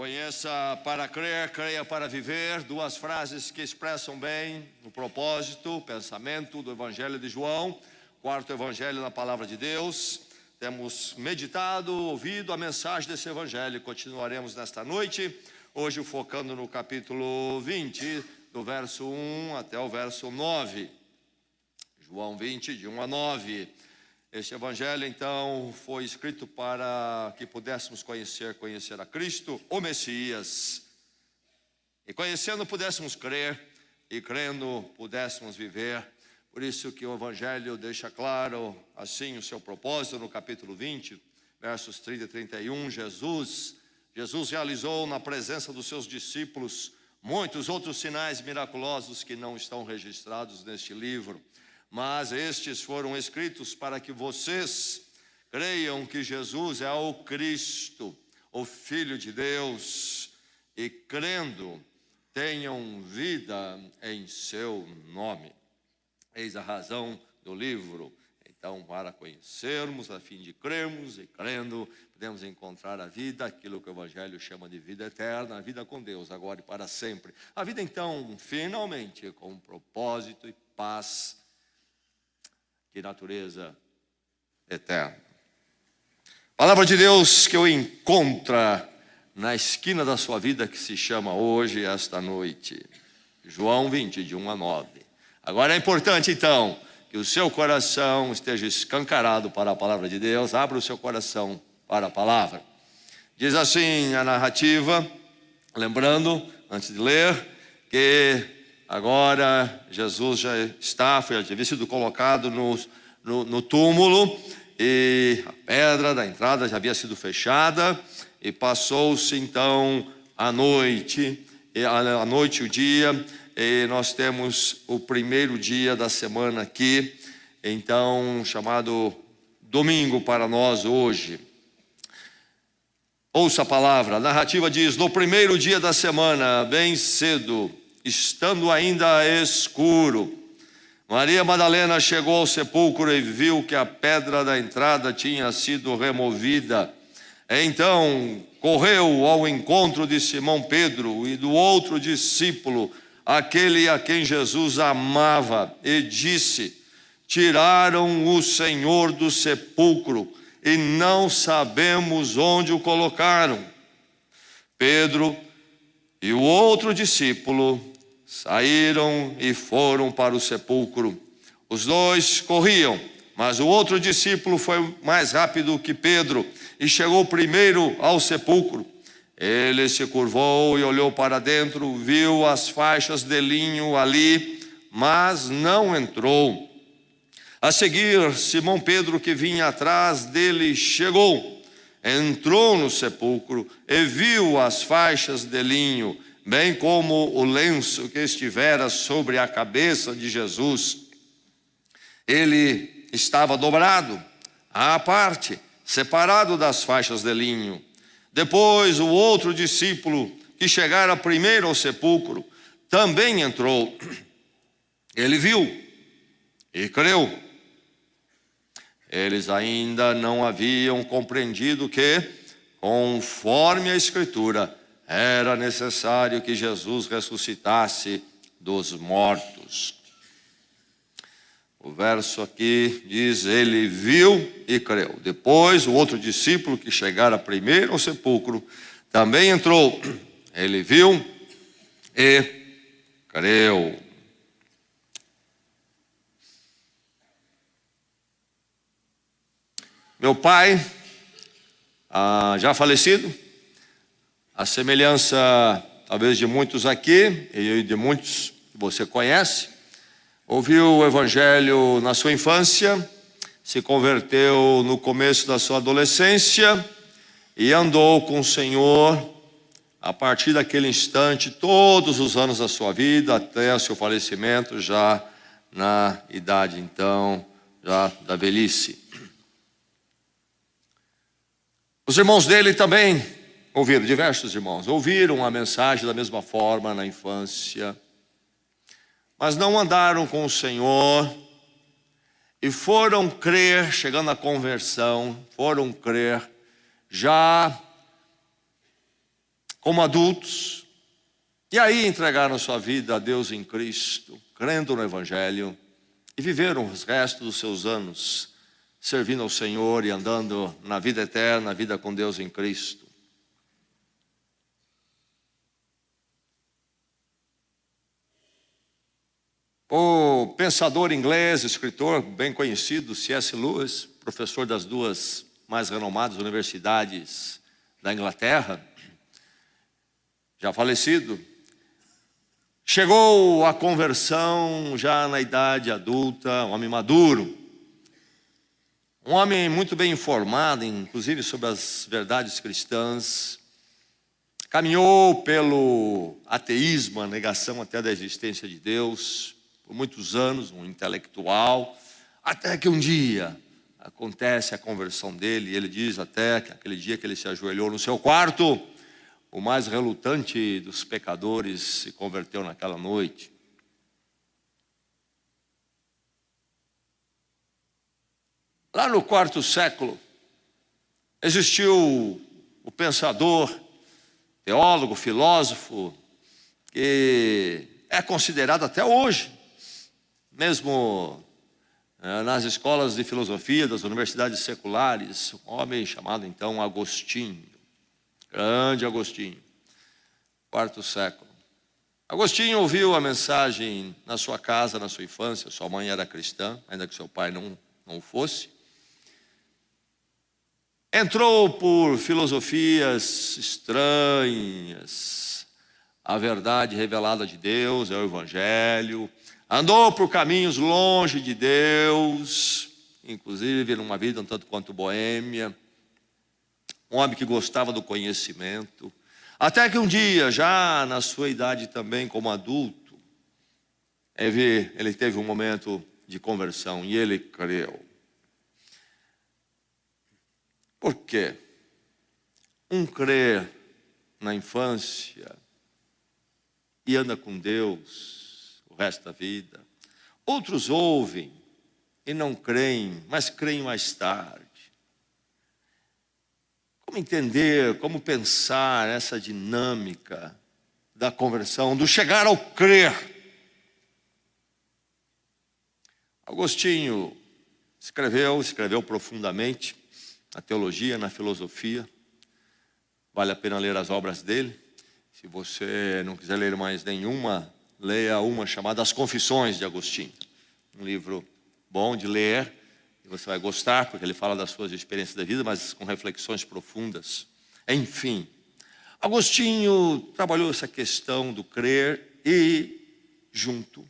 Conheça para crer, creia para viver, duas frases que expressam bem o propósito, o pensamento do Evangelho de João, quarto Evangelho na Palavra de Deus. Temos meditado, ouvido a mensagem desse Evangelho, continuaremos nesta noite, hoje focando no capítulo 20, do verso 1 até o verso 9. João 20, de 1 a 9. Este Evangelho, então, foi escrito para que pudéssemos conhecer a Cristo, o Messias. E conhecendo, pudéssemos crer, e crendo, pudéssemos viver. Por isso que o Evangelho deixa claro, assim, o seu propósito no capítulo 20, versos 30 e 31. Jesus realizou na presença dos seus discípulos muitos outros sinais miraculosos que não estão registrados neste livro. Mas estes foram escritos para que vocês creiam que Jesus é o Cristo, o Filho de Deus, e crendo, tenham vida em seu nome. Eis a razão do livro. Então, para conhecermos, a fim de crermos e crendo, podemos encontrar a vida, aquilo que o Evangelho chama de vida eterna, a vida com Deus, agora e para sempre. A vida, então, finalmente, com propósito e paz, de natureza eterna. Palavra de Deus que eu encontra na esquina da sua vida, que se chama hoje, esta noite. João 20, de 1 a 9. Agora é importante, então, que o seu coração esteja escancarado para a palavra de Deus. Abra o seu coração para a palavra. Diz assim a narrativa, lembrando, antes de ler, que agora Jesus já havia sido colocado no túmulo, e a pedra da entrada já havia sido fechada, e passou-se então a noite, o dia, e nós temos o primeiro dia da semana aqui, então chamado domingo para nós hoje. Ouça a palavra, a narrativa diz: no primeiro dia da semana, bem cedo, estando ainda escuro, Maria Madalena chegou ao sepulcro e viu que a pedra da entrada tinha sido removida. Então correu ao encontro de Simão Pedro e do outro discípulo, aquele a quem Jesus amava, e disse: tiraram o Senhor do sepulcro e não sabemos onde o colocaram. Pedro e o outro discípulo saíram e foram para o sepulcro. Os dois corriam, mas o outro discípulo foi mais rápido que Pedro e chegou primeiro ao sepulcro. Ele se curvou e olhou para dentro, viu as faixas de linho ali, mas não entrou. A seguir, Simão Pedro, que vinha atrás dele, chegou, entrou no sepulcro e viu as faixas de linho, bem como o lenço que estivera sobre a cabeça de Jesus. Ele estava dobrado, à parte, separado das faixas de linho. Depois, o outro discípulo, que chegara primeiro ao sepulcro, também entrou. Ele viu e creu. Eles ainda não haviam compreendido que, conforme a Escritura, era necessário que Jesus ressuscitasse dos mortos. O verso aqui diz: ele viu e creu. Depois, o outro discípulo, que chegara primeiro ao sepulcro, também entrou. Ele viu e creu. Meu pai, já falecido, a semelhança talvez de muitos aqui e de muitos que você conhece, ouviu o Evangelho na sua infância, se converteu no começo da sua adolescência e andou com o Senhor a partir daquele instante, todos os anos da sua vida, até o seu falecimento, já na idade então, já da velhice. Os irmãos dele também ouviram, diversos irmãos, ouviram a mensagem da mesma forma na infância, mas não andaram com o Senhor e foram crer, chegando à conversão, foram crer já como adultos, e aí entregaram sua vida a Deus em Cristo, crendo no Evangelho, e viveram os restos dos seus anos servindo ao Senhor e andando na vida eterna, a vida com Deus em Cristo. O pensador inglês, escritor bem conhecido, C.S. Lewis, professor das duas mais renomadas universidades da Inglaterra, já falecido, chegou à conversão já na idade adulta, um homem maduro, um homem muito bem informado, inclusive sobre as verdades cristãs, caminhou pelo ateísmo, a negação até da existência de Deus, por muitos anos, um intelectual, até que um dia acontece a conversão dele, e ele diz até que aquele dia que ele se ajoelhou no seu quarto, o mais relutante dos pecadores se converteu naquela noite. Lá no quarto século, existiu o pensador, teólogo, filósofo, que é considerado até hoje, mesmo nas escolas de filosofia das universidades seculares, um homem chamado então Agostinho, grande Agostinho, quarto século. Agostinho ouviu a mensagem na sua casa, na sua infância. Sua mãe era cristã, ainda que seu pai não fosse. Entrou por filosofias estranhas, a verdade revelada de Deus é o Evangelho, andou por caminhos longe de Deus, inclusive numa vida um tanto quanto boêmia, um homem que gostava do conhecimento, até que um dia, já na sua idade também como adulto, ele teve um momento de conversão e ele creu. Por quê? Um crê na infância e anda com Deus o resto da vida. Outros ouvem e não creem, mas creem mais tarde. Como entender, como pensar essa dinâmica da conversão, do chegar ao crer? Agostinho escreveu profundamente na teologia, na filosofia. Vale a pena ler as obras dele. Se você não quiser ler mais nenhuma, leia uma chamada As Confissões de Agostinho. Um livro bom de ler, e você vai gostar, porque ele fala das suas experiências da vida, mas com reflexões profundas. Enfim, Agostinho trabalhou essa questão do crer e, junto,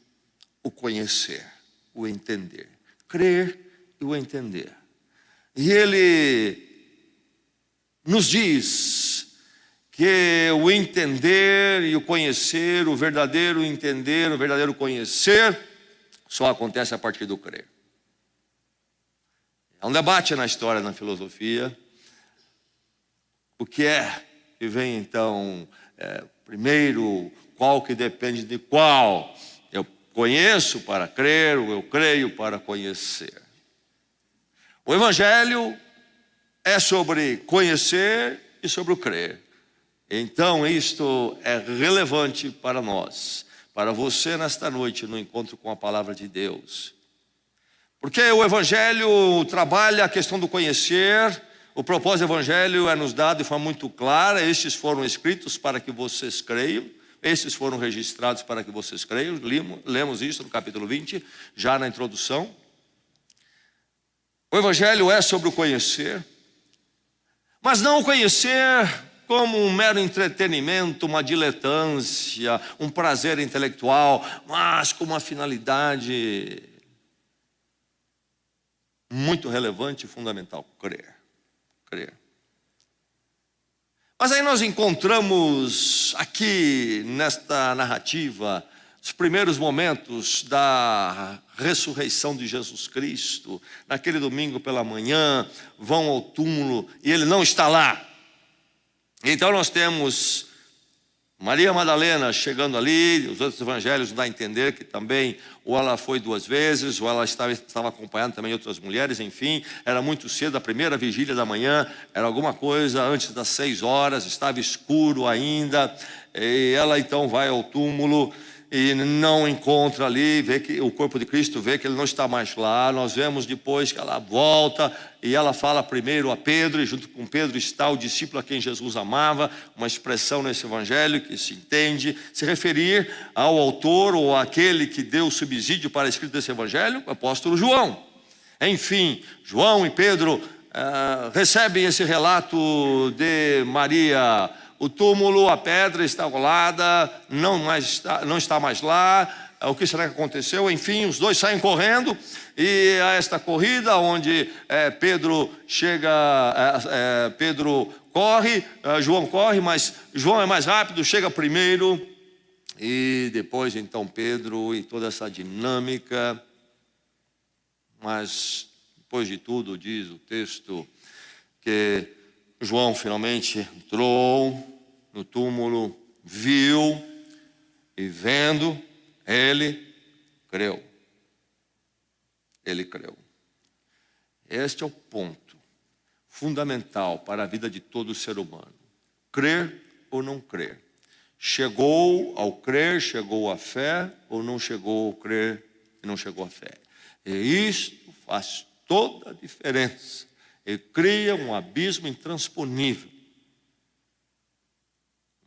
o conhecer, o entender. Crer e o entender. E ele nos diz que o entender e o conhecer, o verdadeiro entender, o verdadeiro conhecer, só acontece a partir do crer. É um debate na história, na filosofia. O que é que vem então primeiro, qual que depende de qual? Eu conheço para crer, eu creio para conhecer. O Evangelho é sobre conhecer e sobre o crer. Então isto é relevante para nós, para você nesta noite no encontro com a palavra de Deus. Porque o Evangelho trabalha a questão do conhecer. O propósito do Evangelho é nos dado de forma muito clara. Estes foram escritos para que vocês creiam. Estes foram registrados para que vocês creiam. Lemos isso no capítulo 20, já na introdução. O Evangelho é sobre o conhecer, mas não o conhecer como um mero entretenimento, uma diletância, um prazer intelectual, mas com uma finalidade muito relevante e fundamental: crer. Mas aí nós encontramos aqui nesta narrativa os primeiros momentos da ressurreição de Jesus Cristo. Naquele domingo pela manhã, vão ao túmulo e ele não está lá. Então nós temos Maria Madalena chegando ali, os outros evangelhos dão a entender que também ou ela foi 2 vezes, ou ela estava acompanhando também outras mulheres, enfim, era muito cedo, a primeira vigília da manhã, era alguma coisa antes das 6 horas, estava escuro ainda, e ela então vai ao túmulo e não encontra ali, vê que o corpo de Cristo, vê que ele não está mais lá. Nós vemos depois que ela volta e ela fala primeiro a Pedro, e junto com Pedro está o discípulo a quem Jesus amava, uma expressão nesse evangelho que se entende, se referir ao autor ou àquele que deu o subsídio para a escrita desse evangelho, o apóstolo João. Enfim, João e Pedro recebem esse relato de Maria. O túmulo, a pedra está rolada, não está mais lá. O que será que aconteceu? Enfim, os dois saem correndo, e a esta corrida onde Pedro corre, João corre, mas João é mais rápido, chega primeiro, e depois então Pedro e toda essa dinâmica. Mas depois de tudo, diz o texto que João finalmente entrou no túmulo, viu, e vendo, ele creu. Ele creu. Este é o ponto fundamental para a vida de todo ser humano. Crer ou não crer. Chegou ao crer, chegou à fé, ou não chegou ao crer e não chegou à fé. E isto faz toda a diferença. E cria um abismo intransponível.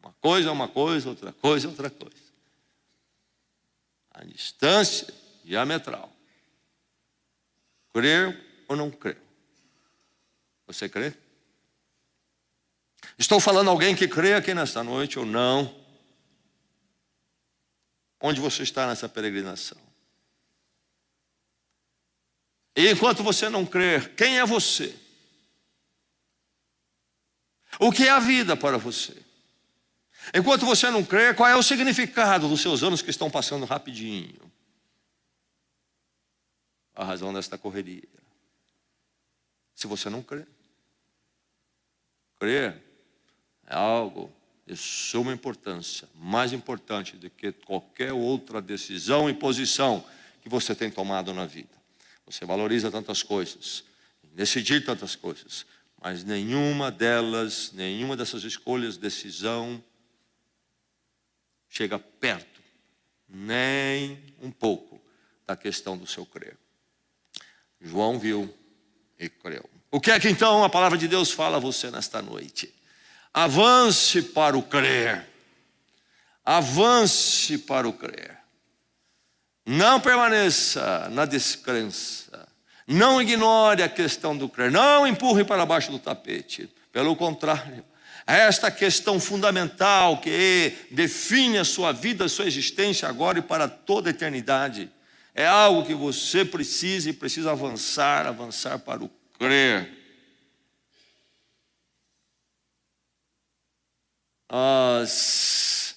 Uma coisa é uma coisa, outra coisa é outra coisa. A distância diametral. Crer ou não crer? Você crê? Estou falando a alguém que crê aqui nesta noite ou não? Onde você está nessa peregrinação? E enquanto você não crer, quem é você? O que é a vida para você? Enquanto você não crê, qual é o significado dos seus anos que estão passando rapidinho? A razão desta correria. Se você não crê. Crer é algo de suma importância, mais importante do que qualquer outra decisão e posição que você tem tomado na vida. Você valoriza tantas coisas, decidir tantas coisas, mas nenhuma dessas escolhas, decisão, chega perto, nem um pouco, da questão do seu crer. João viu e creu. O que é que então a palavra de Deus fala a você nesta noite? Avance para o crer. Avance para o crer. Não permaneça na descrença. Não ignore a questão do crer. Não empurre para baixo do tapete. Pelo contrário, esta questão fundamental que define a sua vida, a sua existência agora e para toda a eternidade, é algo que você precisa avançar para o crer. Nós,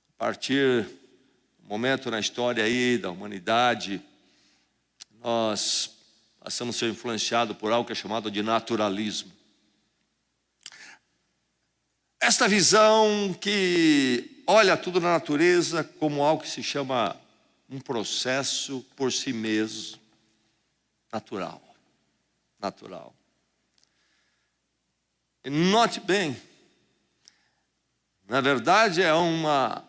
a partir do momento na história aí da humanidade, nós passamos a ser influenciados por algo que é chamado de naturalismo. Esta visão que olha tudo na natureza como algo que se chama um processo por si mesmo, natural. E note bem, na verdade é uma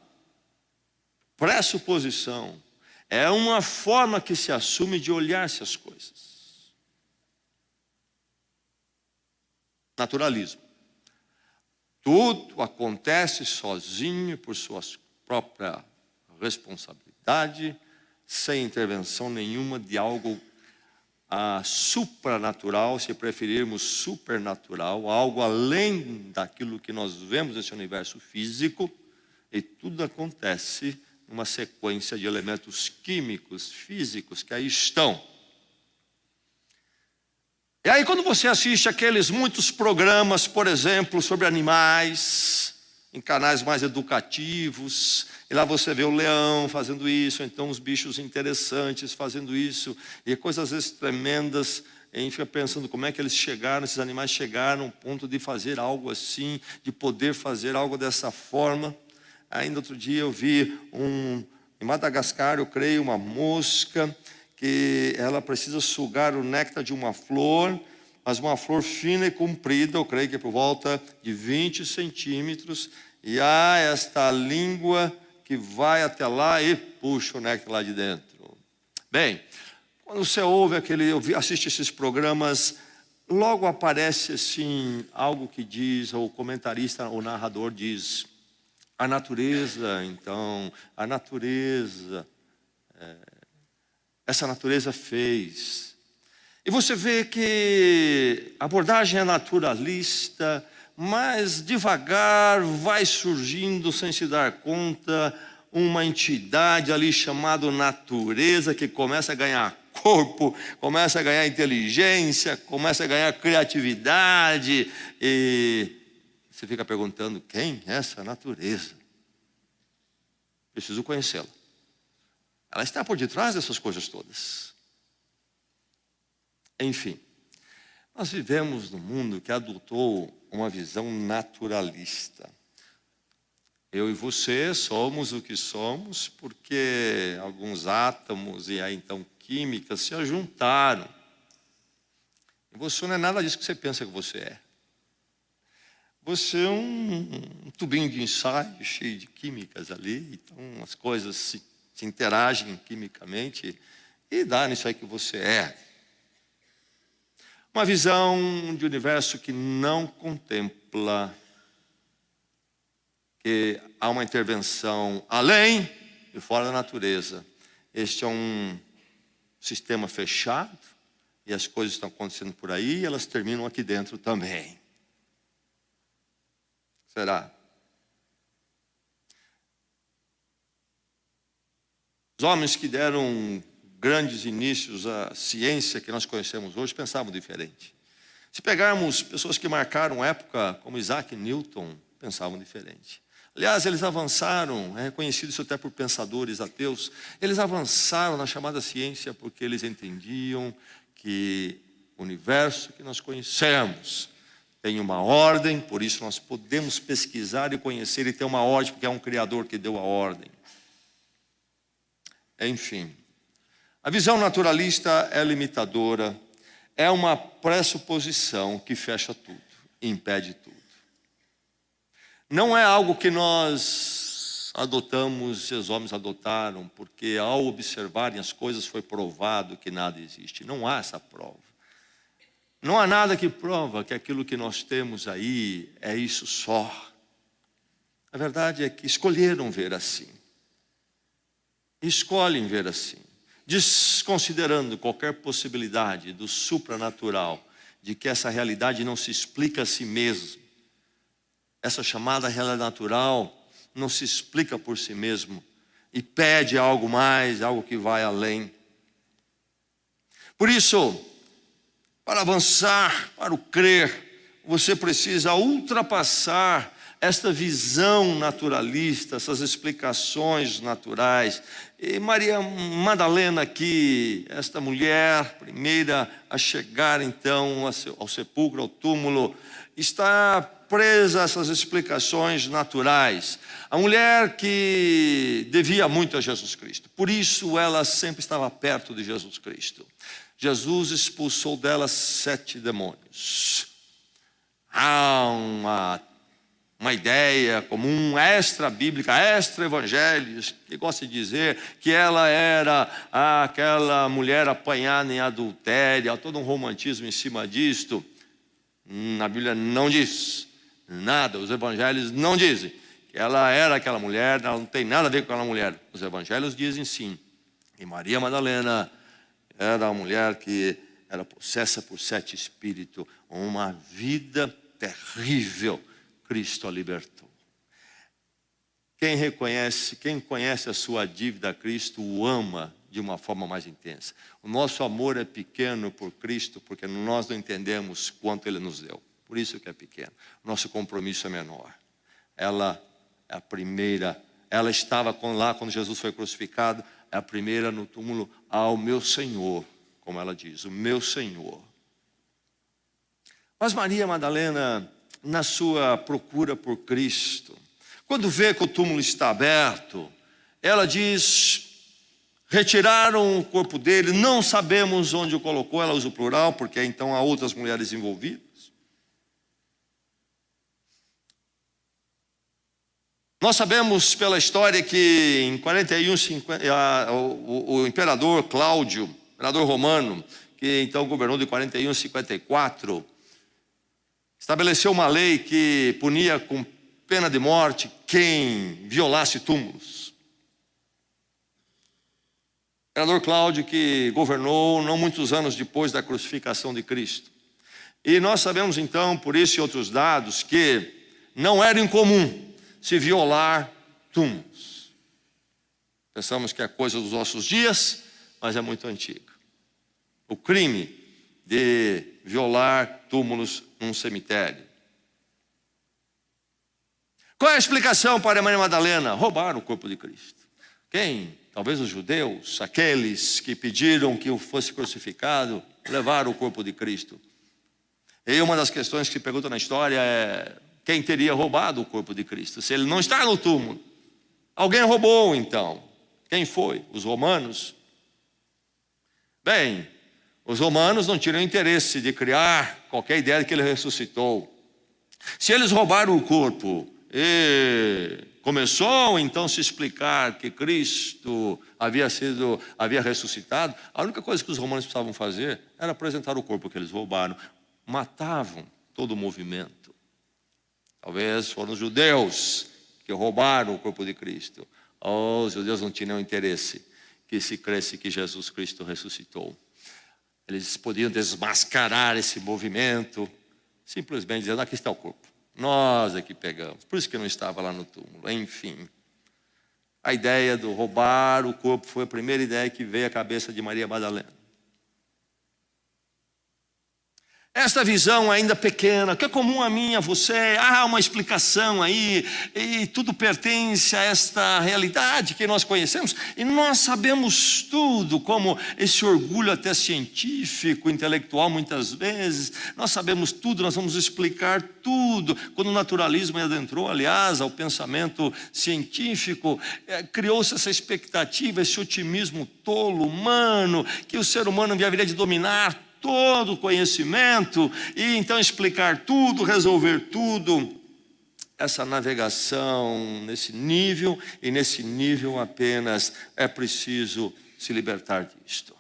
pressuposição, é uma forma que se assume de olhar-se as coisas. Naturalismo. Tudo acontece sozinho por sua própria responsabilidade, sem intervenção nenhuma de algo supranatural, se preferirmos supernatural, algo além daquilo que nós vemos nesse universo físico, e tudo acontece numa sequência de elementos químicos, físicos que aí estão. E aí quando você assiste aqueles muitos programas, por exemplo, sobre animais, em canais mais educativos, e lá você vê o leão fazendo isso, então os bichos interessantes fazendo isso, e coisas às vezes tremendas, a gente fica pensando como é que eles chegaram, esses animais chegaram ao ponto de fazer algo assim, de poder fazer algo dessa forma. Ainda outro dia eu vi em Madagascar, eu creio, uma mosca que ela precisa sugar o néctar de uma flor, mas uma flor fina e comprida, eu creio que é por volta de 20 centímetros, e há esta língua que vai até lá e puxa o néctar lá de dentro. Bem, quando você ouve assiste esses programas, logo aparece assim algo que diz, ou o comentarista, o narrador diz, a natureza, então, essa natureza fez. E você vê que a abordagem é naturalista, mas devagar vai surgindo, sem se dar conta, uma entidade ali chamada natureza, que começa a ganhar corpo, começa a ganhar inteligência, começa a ganhar criatividade, e você fica perguntando, quem é essa natureza? Preciso conhecê-la. Ela está por detrás dessas coisas todas. Enfim, nós vivemos num mundo que adotou uma visão naturalista. Eu e você somos o que somos porque alguns átomos e aí então químicas se ajuntaram. E você não é nada disso que você pensa que você é. Você é um tubinho de ensaio cheio de químicas ali, então as coisas se interagem quimicamente e dá nisso aí que você é. Uma visão de universo que não contempla que há uma intervenção além e fora da natureza. Este é um sistema fechado e as coisas estão acontecendo por aí e elas terminam aqui dentro também. Será? Os homens que deram grandes inícios à ciência que nós conhecemos hoje pensavam diferente. Se pegarmos pessoas que marcaram época, como Isaac Newton, pensavam diferente. Aliás, eles avançaram, é reconhecido isso até por pensadores ateus, eles avançaram na chamada ciência porque eles entendiam que o universo que nós conhecemos tem uma ordem, por isso nós podemos pesquisar e conhecer, e tem uma ordem, porque é um Criador que deu a ordem. Enfim, a visão naturalista é limitadora, é uma pressuposição que fecha tudo, impede tudo. Não é algo que nós adotamos, os homens adotaram, porque ao observarem as coisas foi provado que nada existe. Não há essa prova. Não há nada que prova que aquilo que nós temos aí é isso só. A verdade é que escolheram ver assim. Escolhem ver assim. Desconsiderando qualquer possibilidade do supranatural, de que essa realidade não se explica a si mesma. Essa chamada realidade natural não se explica por si mesmo e pede algo mais, algo que vai além. Por isso, para avançar, para o crer, você precisa ultrapassar esta visão naturalista, essas explicações naturais. E Maria Madalena aqui, esta mulher, primeira a chegar então ao sepulcro, ao túmulo, está presa a essas explicações naturais. A mulher que devia muito a Jesus Cristo, por isso ela sempre estava perto de Jesus Cristo. Jesus expulsou dela 7 demônios. Há uma ideia comum, extra-bíblica, extra-evangelhos, que gosta de dizer que ela era aquela mulher apanhada em adultério, há todo um romantismo em cima disto. Na Bíblia não diz nada, os evangelhos não dizem que ela era aquela mulher, ela não tem nada a ver com aquela mulher. Os evangelhos dizem sim, e Maria Madalena era uma mulher que era possessa por 7 espíritos, uma vida terrível, Cristo a libertou. Quem conhece a sua dívida a Cristo, o ama de uma forma mais intensa. O nosso amor é pequeno por Cristo, porque nós não entendemos quanto Ele nos deu. Por isso que é pequeno. Nosso compromisso é menor. Ela é a primeira, ela estava lá quando Jesus foi crucificado, é a primeira no túmulo ao meu Senhor, como ela diz, o meu Senhor. Mas Maria Madalena, na sua procura por Cristo, quando vê que o túmulo está aberto, ela diz: retiraram o corpo dele, não sabemos onde o colocou. Ela usa o plural, porque então há outras mulheres envolvidas. Nós sabemos pela história que em 41, 50, o imperador Cláudio, imperador romano, que então governou de 41 a 54, estabeleceu uma lei que punia com pena de morte quem violasse túmulos. O imperador Cláudio, que governou não muitos anos depois da crucificação de Cristo. E nós sabemos então, por isso e outros dados, que não era incomum se violar túmulos. Pensamos que é coisa dos nossos dias, mas é muito antiga. O crime de violar túmulos num cemitério. Qual é a explicação para Maria Madalena? Roubaram o corpo de Cristo. Quem? Talvez os judeus, aqueles que pediram que fosse crucificado, levaram o corpo de Cristo. E uma das questões que se pergunta na história é: quem teria roubado o corpo de Cristo? Se ele não está no túmulo, alguém roubou então. Quem foi? Os romanos? Bem, os romanos não tinham interesse de criar qualquer ideia de que ele ressuscitou. Se eles roubaram o corpo e começou então a se explicar que Cristo havia ressuscitado, a única coisa que os romanos precisavam fazer era apresentar o corpo que eles roubaram. Matavam todo o movimento. Talvez foram os judeus que roubaram o corpo de Cristo. Os judeus não tinham interesse que se cresce que Jesus Cristo ressuscitou. Eles podiam desmascarar esse movimento, simplesmente dizendo: aqui está o corpo, nós aqui pegamos. Por isso que não estava lá no túmulo. Enfim, a ideia do roubar o corpo foi a primeira ideia que veio à cabeça de Maria Madalena. Esta visão ainda pequena, que é comum a mim, a você, há uma explicação aí, e tudo pertence a esta realidade que nós conhecemos, e nós sabemos tudo, como esse orgulho até científico, intelectual muitas vezes, nós sabemos tudo, nós vamos explicar tudo. Quando o naturalismo adentrou, aliás, ao pensamento científico, criou-se essa expectativa, esse otimismo tolo, humano, que o ser humano haveria de dominar todo o conhecimento, e então explicar tudo, resolver tudo. Essa navegação nesse nível, e nesse nível apenas é preciso se libertar disto.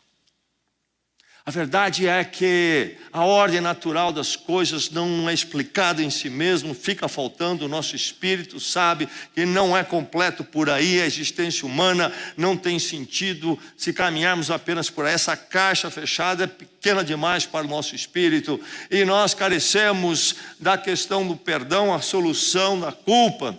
A verdade é que a ordem natural das coisas não é explicada em si mesmo, fica faltando. O nosso espírito sabe que não é completo por aí, a existência humana não tem sentido se caminharmos apenas por aí. Essa caixa fechada é pequena demais para o nosso espírito, e nós carecemos da questão do perdão, a solução da culpa.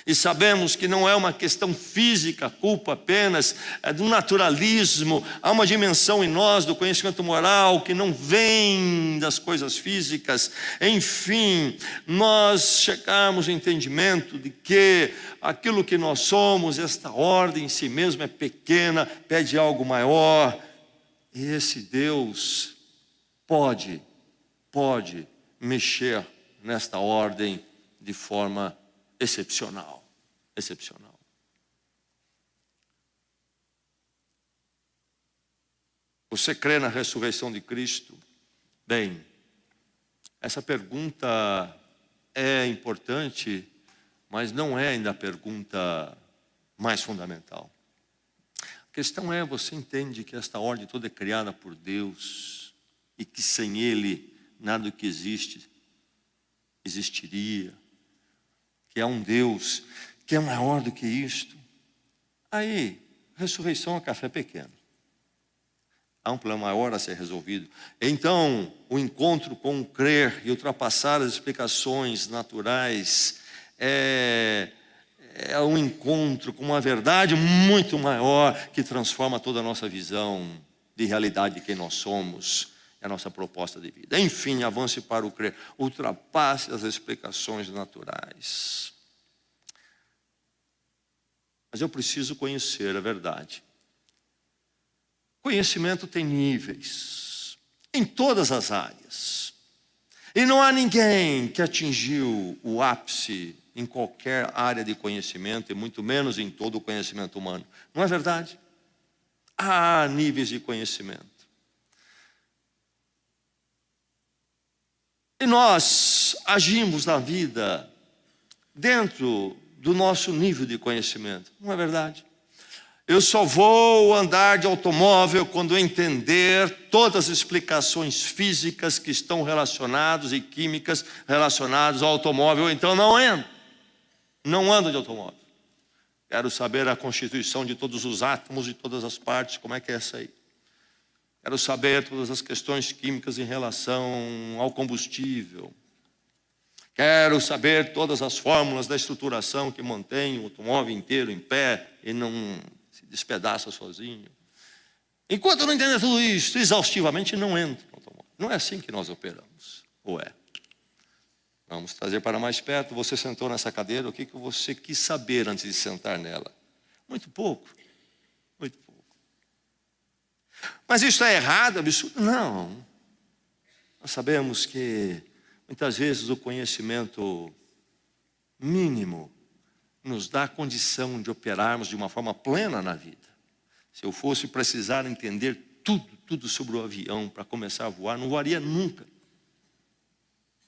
E sabemos que não é uma questão física, a culpa apenas, é do naturalismo. Há uma dimensão em nós do conhecimento moral que não vem das coisas físicas. Enfim, nós chegamos ao entendimento de que aquilo que nós somos, esta ordem em si mesmo é pequena, pede algo maior. E esse Deus pode mexer nesta ordem de forma excepcional. Você crê na ressurreição de Cristo? Bem, essa pergunta é importante, mas não é ainda a pergunta mais fundamental. A questão é: você entende que esta ordem toda é criada por Deus e que sem Ele nada do que existe existiria? Que há um Deus que é maior do que isto? Aí, ressurreição é café pequeno. Há um plano maior a ser resolvido. Então, o encontro com o crer e ultrapassar as explicações naturais é um encontro com uma verdade muito maior que transforma toda a nossa visão de realidade de quem nós somos. É a nossa proposta de vida. Enfim, avance para o crer, ultrapasse as explicações naturais. Mas eu preciso conhecer a verdade. Conhecimento tem níveis, em todas as áreas. E não há ninguém que atingiu o ápice em qualquer área de conhecimento, e muito menos em todo o conhecimento humano. Não é verdade? Há níveis de conhecimento. E nós agimos na vida dentro do nosso nível de conhecimento. Não é verdade? Eu só vou andar de automóvel quando eu entender todas as explicações físicas que estão relacionadas e químicas relacionadas ao automóvel. Então não ando de automóvel. Quero saber a constituição de todos os átomos e todas as partes, como é que é essa aí. Quero saber todas as questões químicas em relação ao combustível. Quero saber todas as fórmulas da estruturação que mantém o automóvel inteiro em pé e não se despedaça sozinho. Enquanto eu não entender tudo isso exaustivamente, não entro no automóvel. Não é assim que nós operamos, ou é? Vamos trazer para mais perto. Você sentou nessa cadeira, o que você quis saber antes de sentar nela? Muito pouco, muito pouco. Mas isso é errado, absurdo? Não. Nós sabemos que muitas vezes o conhecimento mínimo nos dá a condição de operarmos de uma forma plena na vida. Se eu fosse precisar entender tudo sobre o avião para começar a voar, não voaria nunca.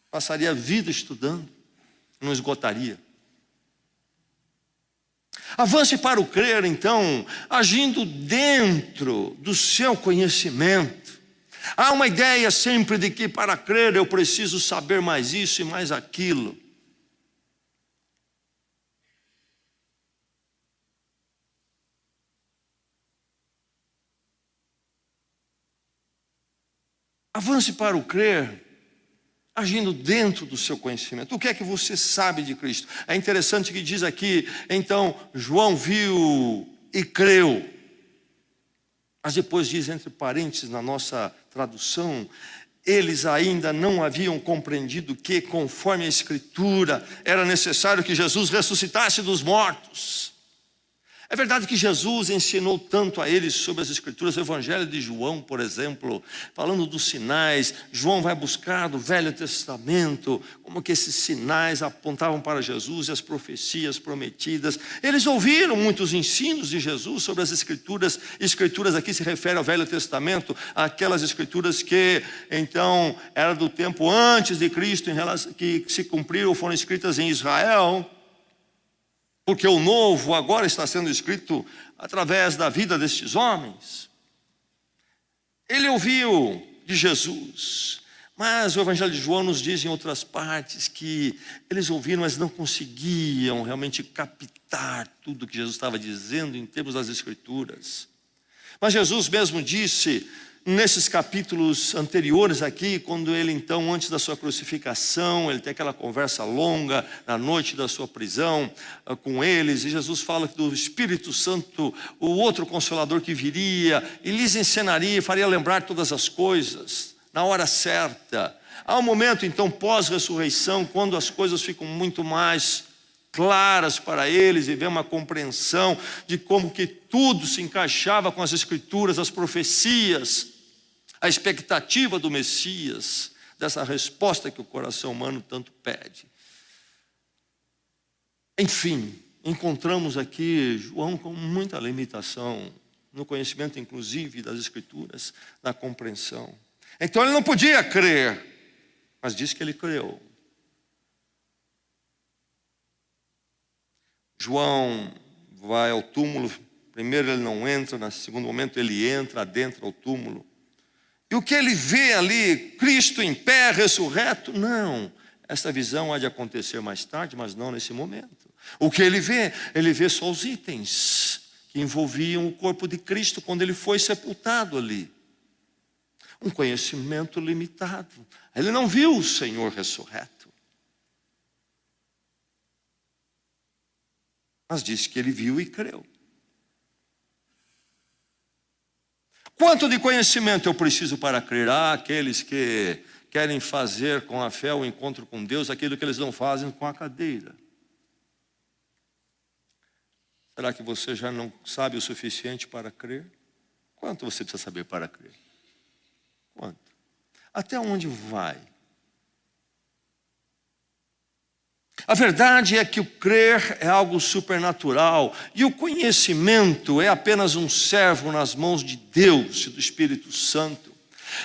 Passaria a vida estudando, não esgotaria. Avance para o crer, então, agindo dentro do seu conhecimento. Há uma ideia sempre de que para crer eu preciso saber mais isso e mais aquilo. Avance para o crer, agindo dentro do seu conhecimento. O que é que você sabe de Cristo? É interessante que diz aqui, então, João viu e creu. Mas depois diz, entre parênteses, na nossa tradução, eles ainda não haviam compreendido que, conforme a Escritura, era necessário que Jesus ressuscitasse dos mortos. É verdade que Jesus ensinou tanto a eles sobre as Escrituras. O Evangelho de João, por exemplo, falando dos sinais, João vai buscar do Velho Testamento como que esses sinais apontavam para Jesus e as profecias prometidas. Eles ouviram muitos ensinos de Jesus sobre as Escrituras. Escrituras aqui se refere ao Velho Testamento, aquelas Escrituras que então era do tempo antes de Cristo, que se cumpriram, foram escritas em Israel. Porque o novo agora está sendo escrito através da vida destes homens. Ele ouviu de Jesus, mas o Evangelho de João nos diz em outras partes que eles ouviram, mas não conseguiam realmente captar tudo que Jesus estava dizendo em termos das Escrituras. Mas Jesus mesmo disse, nesses capítulos anteriores aqui, quando ele então, antes da sua crucificação, ele tem aquela conversa longa na noite da sua prisão com eles, e Jesus fala do Espírito Santo, o outro Consolador que viria, e lhes ensinaria, faria lembrar todas as coisas, na hora certa. Há um momento então pós-ressurreição, quando as coisas ficam muito mais claras para eles e vem uma compreensão de como que tudo se encaixava com as Escrituras, as profecias, a expectativa do Messias, dessa resposta que o coração humano tanto pede. Enfim, encontramos aqui João com muita limitação no conhecimento, inclusive, das Escrituras, na compreensão. Então ele não podia crer, mas diz que ele creu. João vai ao túmulo, primeiro ele não entra, no segundo momento ele entra, adentra ao túmulo. E o que ele vê ali, Cristo em pé, ressurreto, não. Essa visão há de acontecer mais tarde, mas não nesse momento. O que ele vê só os itens que envolviam o corpo de Cristo quando ele foi sepultado ali. Um conhecimento limitado. Ele não viu o Senhor ressurreto. Mas disse que ele viu e creu. Quanto de conhecimento eu preciso para crer? Aqueles que querem fazer com a fé o encontro com Deus, aquilo que eles não fazem com a cadeira. Será que você já não sabe o suficiente para crer? Quanto você precisa saber para crer? Quanto? Até onde vai A verdade é que o crer é algo supernatural e o conhecimento é apenas um servo nas mãos de Deus e do Espírito Santo.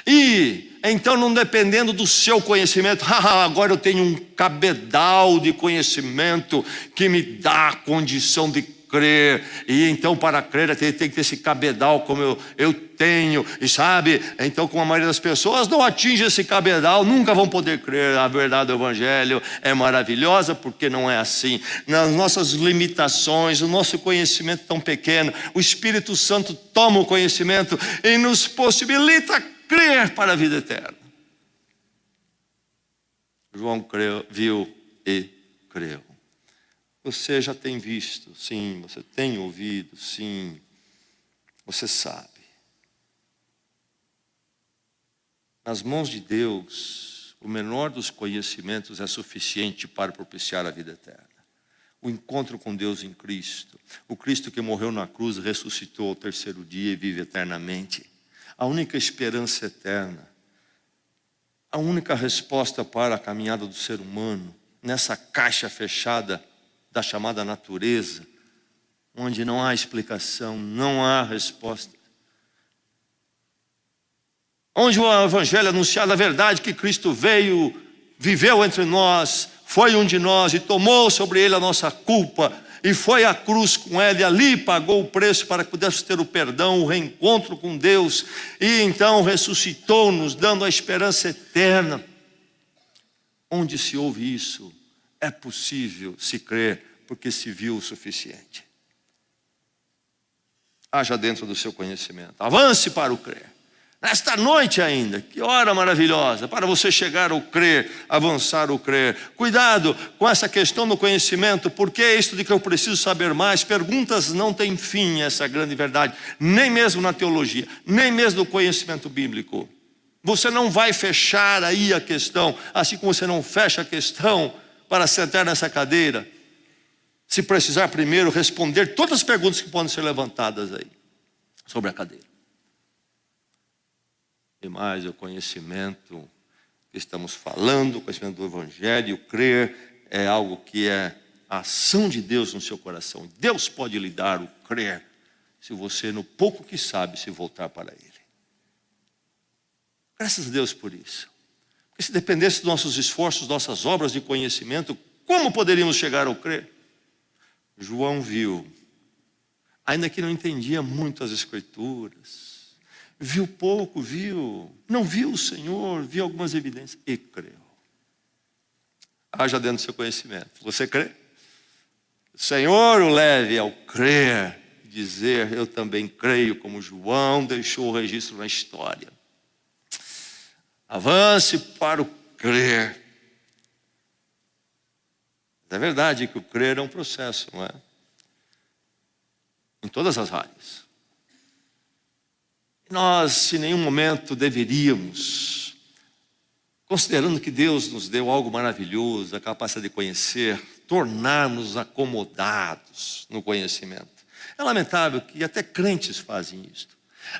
E então, não dependendo do seu conhecimento, agora eu tenho um cabedal de conhecimento que me dá a condição de crer, e então para crer tem que ter esse cabedal como eu tenho, e sabe, então como a maioria das pessoas não atinge esse cabedal, nunca vão poder crer. A verdade do Evangelho é maravilhosa, porque não é assim. Nas nossas limitações, o nosso conhecimento tão pequeno, o Espírito Santo toma o conhecimento e nos possibilita crer para a vida eterna. João viu e creu. Você já tem visto, sim. Você tem ouvido, sim. Você sabe. Nas mãos de Deus, o menor dos conhecimentos é suficiente para propiciar a vida eterna. O encontro com Deus em Cristo. O Cristo que morreu na cruz, ressuscitou ao terceiro dia e vive eternamente. A única esperança eterna. A única resposta para a caminhada do ser humano, nessa caixa fechada da chamada natureza, onde não há explicação, não há resposta. Onde o Evangelho anunciado a verdade que Cristo veio, viveu entre nós, foi um de nós e tomou sobre ele a nossa culpa, e foi à cruz com ele, ali pagou o preço para que pudéssemos ter o perdão, o reencontro com Deus, e então ressuscitou, nos dando a esperança eterna. Onde se ouve isso, é possível se crer, porque se viu o suficiente. Haja dentro do seu conhecimento, avance para o crer. Nesta noite ainda, que hora maravilhosa, para você chegar ao crer, avançar ao crer. Cuidado com essa questão do conhecimento, porque é isto de que eu preciso saber mais. Perguntas não têm fim, essa grande verdade, nem mesmo na teologia, nem mesmo no conhecimento bíblico. Você não vai fechar aí a questão, assim como você não fecha a questão para sentar nessa cadeira, se precisar primeiro responder todas as perguntas que podem ser levantadas aí, sobre a cadeira. E mais, o conhecimento que estamos falando, o conhecimento do Evangelho, o crer é algo que é a ação de Deus no seu coração. Deus pode lhe dar o crer, se você no pouco que sabe se voltar para Ele. Graças a Deus por isso. Porque se dependesse dos nossos esforços, nossas obras de conhecimento, como poderíamos chegar ao crer? João viu, ainda que não entendia muito as Escrituras, viu pouco, não viu o Senhor, viu algumas evidências e creu. Haja dentro do seu conhecimento. Você crê? O Senhor o leve ao crer, dizer, eu também creio, como João deixou o registro na história. Avance para o crer. É verdade que o crer é um processo, não é? Em todas as áreas. Nós, em nenhum momento, deveríamos, considerando que Deus nos deu algo maravilhoso, a capacidade de conhecer, tornarmos acomodados no conhecimento. É lamentável que até crentes fazem isso.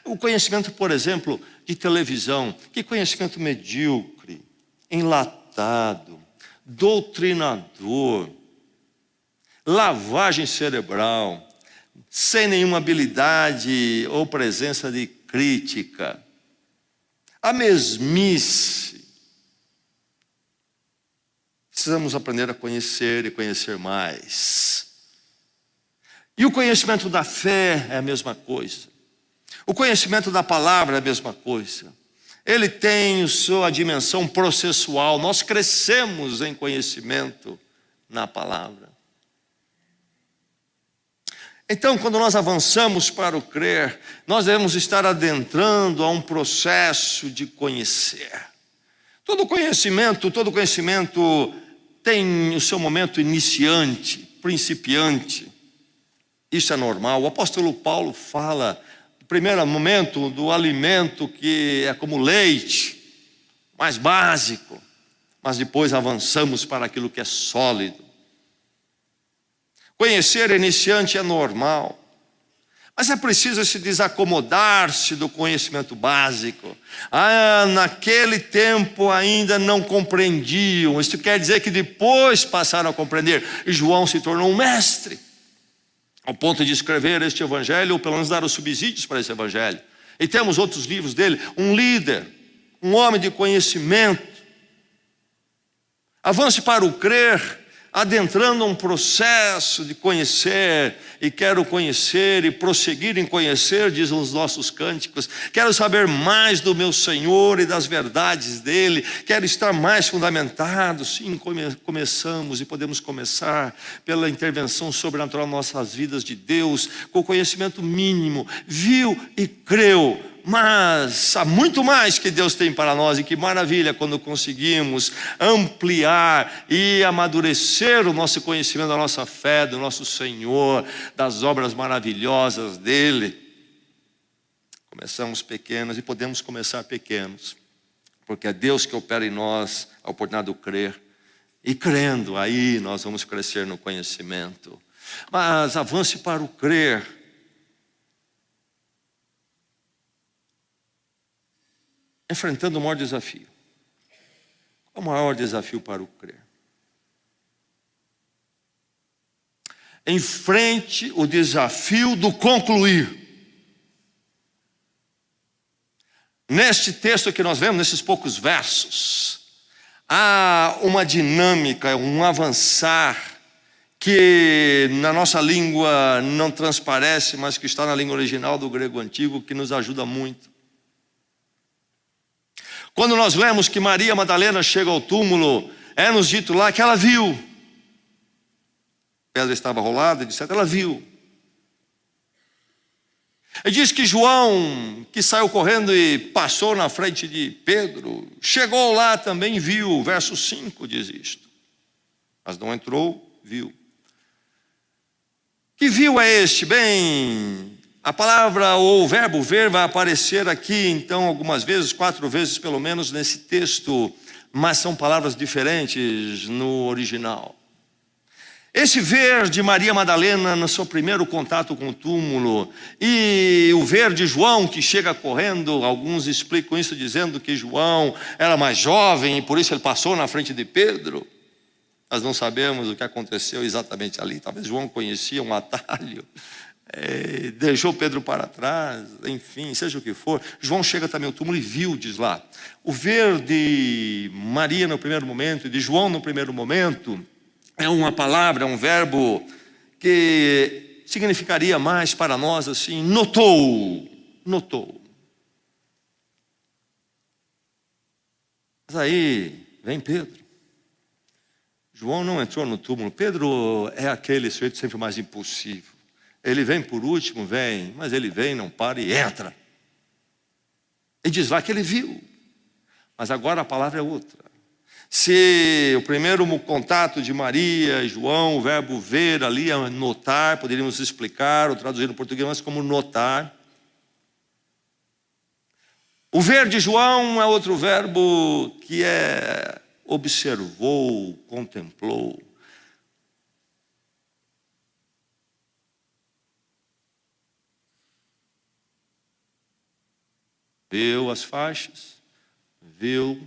O conhecimento, por exemplo, de televisão, que conhecimento medíocre, enlatado, doutrinador, lavagem cerebral, sem nenhuma habilidade ou presença de crítica, a mesmice. Precisamos aprender a conhecer e conhecer mais. E o conhecimento da fé é a mesma coisa. O conhecimento da palavra é a mesma coisa. Ele tem a sua dimensão processual. Nós crescemos em conhecimento na palavra. Então, quando nós avançamos para o crer, nós devemos estar adentrando a um processo de conhecer. Todo conhecimento tem o seu momento iniciante, principiante. Isso é normal. O apóstolo Paulo fala, no primeiro momento, do alimento que é como leite, mais básico, mas depois avançamos para aquilo que é sólido. Conhecer iniciante é normal, Mas é preciso se desacomodar-se do conhecimento básico. Naquele tempo ainda não compreendiam. Isso quer dizer que depois passaram a compreender. E João se tornou um mestre, ao ponto de escrever este evangelho, ou pelo menos dar os subsídios para esse evangelho. E temos outros livros dele, um líder, um homem de conhecimento. Avance para o crer, adentrando um processo de conhecer, e quero conhecer e prosseguir em conhecer, diz os nossos cânticos. Quero saber mais do meu Senhor e das verdades dele, quero estar mais fundamentado. Sim, começamos e podemos começar pela intervenção sobrenatural em nossas vidas de Deus, com o conhecimento mínimo, viu e creu. Mas há muito mais que Deus tem para nós, e que maravilha quando conseguimos ampliar e amadurecer o nosso conhecimento da nossa fé, do nosso Senhor, das obras maravilhosas dele. Começamos pequenos e podemos começar pequenos, porque é Deus que opera em nós a oportunidade do crer, e crendo, aí nós vamos crescer no conhecimento. Mas avance para o crer. Enfrentando o maior desafio. Qual é o maior desafio para o crer? Enfrente o desafio do concluir. Neste texto que nós vemos, nesses poucos versos, há uma dinâmica, um avançar, que na nossa língua não transparece, mas que está na língua original do grego antigo, que nos ajuda muito. Quando nós lemos que Maria Madalena chega ao túmulo, é-nos dito lá que ela viu. A pedra estava rolada, etc. Ela viu. E diz que João, que saiu correndo e passou na frente de Pedro, chegou lá também e viu. Verso 5 diz isto. Mas não entrou, viu. Que viu é este? Bem, a palavra ou o verbo ver vai aparecer aqui, então, algumas vezes, 4 vezes pelo menos nesse texto, mas são palavras diferentes no original. Esse ver de Maria Madalena no seu primeiro contato com o túmulo, e o ver de João que chega correndo, alguns explicam isso dizendo que João era mais jovem e por isso ele passou na frente de Pedro. Nós não sabemos o que aconteceu exatamente ali, talvez João conhecia um atalho, deixou Pedro para trás, enfim, seja o que for. João chega também ao túmulo e viu, diz lá. O ver de Maria no primeiro momento e de João no primeiro momento é uma palavra, é um verbo que significaria mais para nós assim, notou. Mas aí vem Pedro. João não entrou no túmulo. Pedro é aquele sujeito sempre mais impulsivo. Ele vem por último, mas ele vem, não para e entra. E diz lá que ele viu. Mas agora a palavra é outra. Se o primeiro contato de Maria e João, o verbo ver ali é notar, poderíamos explicar ou traduzir no português, mas como notar. O ver de João é outro verbo que é observou, contemplou. Viu as faixas, viu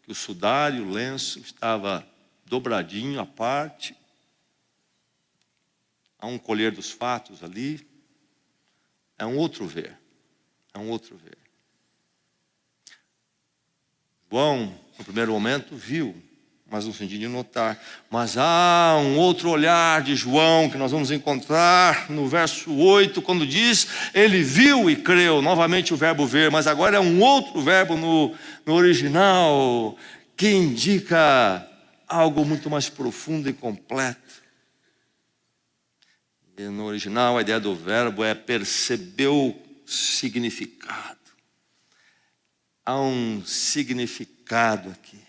que o sudário, o lenço estava dobradinho à parte. Há um colher dos fatos ali. É um outro ver. João, no primeiro momento, viu, mas no sentido de notar. Mas há um outro olhar de João que nós vamos encontrar no verso 8, quando diz, ele viu e creu. Novamente o verbo ver, mas agora é um outro verbo no original, que indica algo muito mais profundo e completo. E no original a ideia do verbo é percebeu significado. Há um significado aqui.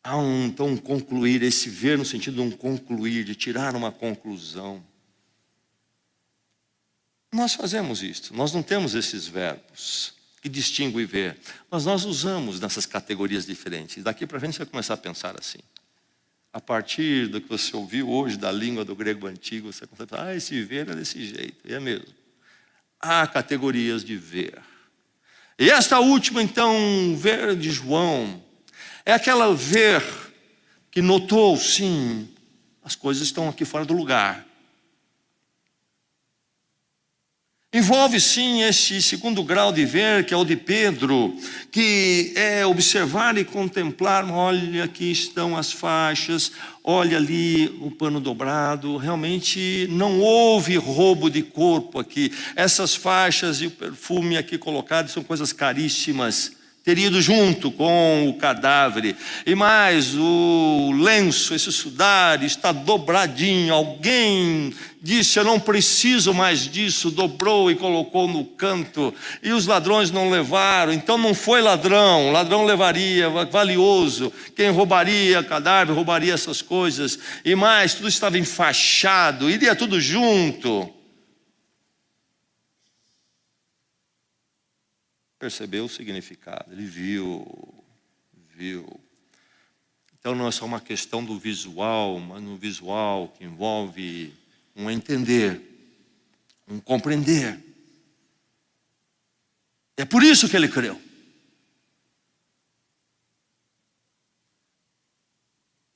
Há então um concluir, esse ver no sentido de um concluir, de tirar uma conclusão. Nós fazemos isto, nós não temos esses verbos que distinguem e ver, mas nós usamos nessas categorias diferentes. Daqui para frente você vai começar a pensar assim. a partir do que você ouviu hoje da língua do grego antigo, você consegue falar, esse ver é desse jeito, e é mesmo. Há categorias de ver. E esta última, então, ver de João, é aquela ver que notou, sim, as coisas estão aqui fora do lugar. Envolve sim este segundo grau de ver, que é o de Pedro, que é observar e contemplar, olha, aqui estão as faixas, olha ali o pano dobrado, realmente não houve roubo de corpo aqui. Essas faixas e o perfume aqui colocado são coisas caríssimas, teria ido junto com o cadáver. E mais, o lenço, esse sudário está dobradinho. Alguém disse, eu não preciso mais disso, dobrou e colocou no canto. E os ladrões não levaram, então não foi ladrão. Ladrão levaria, valioso. Quem roubaria cadáver, roubaria essas coisas. E mais, tudo estava enfaixado, iria tudo junto. Percebeu o significado, ele viu. Então não é só uma questão do visual, mas no visual que envolve um entender, um compreender. É por isso que ele creu.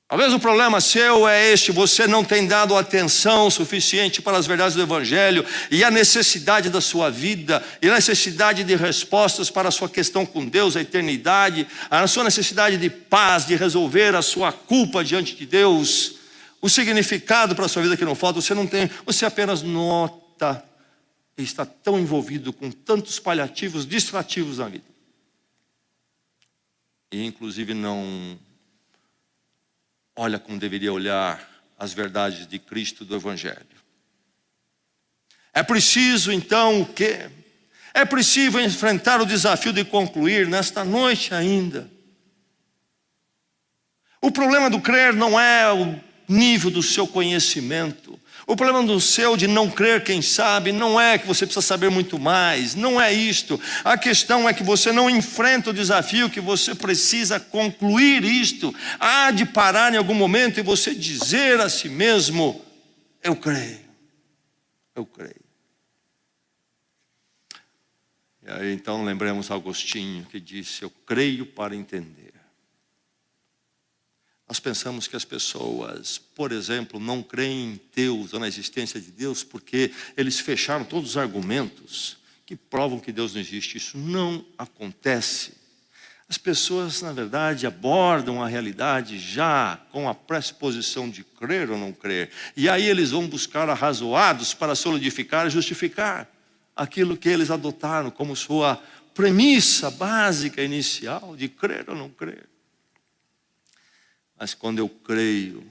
Talvez o problema seu é este, você não tem dado atenção suficiente para as verdades do Evangelho e a necessidade da sua vida, e a necessidade de respostas para a sua questão com Deus, a eternidade, a sua necessidade de paz, de resolver a sua culpa diante de Deus, o significado para a sua vida que não falta, você não tem, você apenas nota e está tão envolvido com tantos paliativos, distrativos na vida. E inclusive não olha como deveria olhar as verdades de Cristo do Evangelho. É preciso então o quê? É preciso enfrentar o desafio de concluir nesta noite ainda. O problema do crer não é o nível do seu conhecimento. O problema do seu de não crer, quem sabe, não é que você precisa saber muito mais, não é isto. A questão é que você não enfrenta o desafio, que você precisa concluir isto. Há de parar em algum momento e você dizer a si mesmo, eu creio. E aí então lembramos Agostinho que disse, eu creio para entender. Nós pensamos que as pessoas, por exemplo, não creem em Deus ou na existência de Deus porque eles fecharam todos os argumentos que provam que Deus não existe. Isso não acontece. As pessoas, na verdade, abordam a realidade já com a pressuposição de crer ou não crer. E aí eles vão buscar arrazoados para solidificar e justificar aquilo que eles adotaram como sua premissa básica inicial de crer ou não crer. Mas quando eu creio,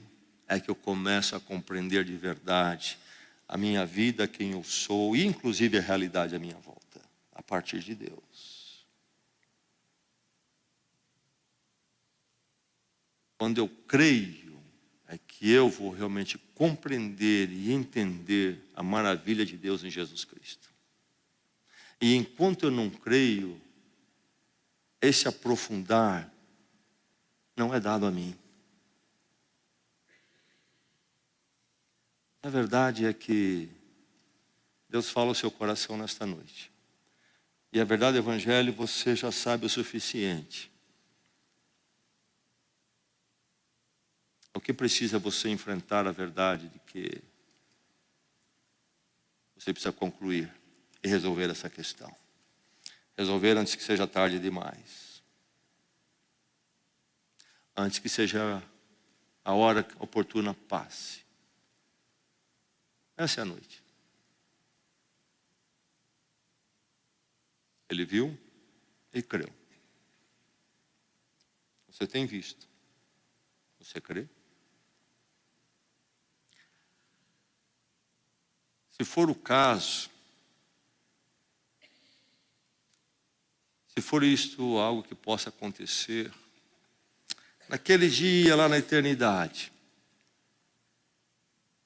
é que eu começo a compreender de verdade a minha vida, quem eu sou, e inclusive a realidade à minha volta, a partir de Deus. Quando eu creio, é que eu vou realmente compreender e entender a maravilha de Deus em Jesus Cristo. E enquanto eu não creio, esse aprofundar não é dado a mim. A verdade é que Deus fala ao seu coração nesta noite. E a verdade do Evangelho você já sabe o suficiente. O que precisa é você enfrentar a verdade de que você precisa concluir e resolver essa questão. Resolver antes que seja tarde demais. Antes que seja a hora oportuna passe. Essa é a noite. Ele viu e creu. Você tem visto. Você crê? Se for o caso, se for isto algo que possa acontecer, naquele dia lá na eternidade,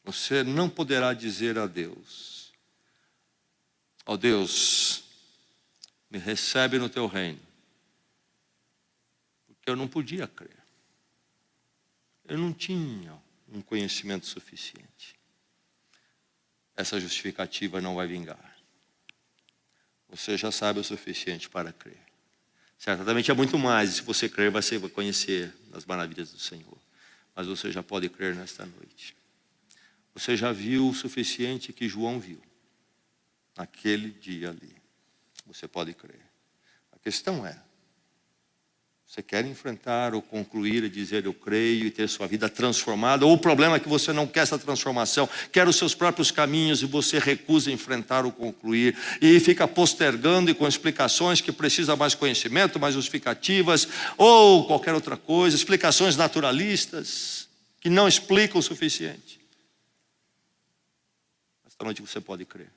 você não poderá dizer a Deus, ó Deus, me recebe no teu reino, porque eu não podia crer. Eu não tinha um conhecimento suficiente. Essa justificativa não vai vingar. Você já sabe o suficiente para crer. Certamente é muito mais, e se você crer, você vai conhecer as maravilhas do Senhor. Mas você já pode crer nesta noite. Você já viu o suficiente que João viu naquele dia ali. Você pode crer. A questão é, você quer enfrentar ou concluir e dizer eu creio e ter sua vida transformada? Ou o problema é que você não quer essa transformação, quer os seus próprios caminhos e você recusa enfrentar ou concluir e fica postergando e com explicações que precisa mais conhecimento, mais justificativas ou qualquer outra coisa, explicações naturalistas que não explicam o suficiente. Esta noite você pode crer.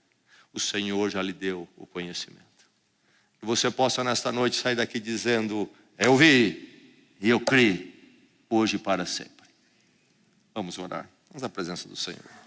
O Senhor já lhe deu o conhecimento. Que você possa nesta noite sair daqui dizendo: eu vi e eu criei, hoje e para sempre. Vamos orar. Vamos à presença do Senhor.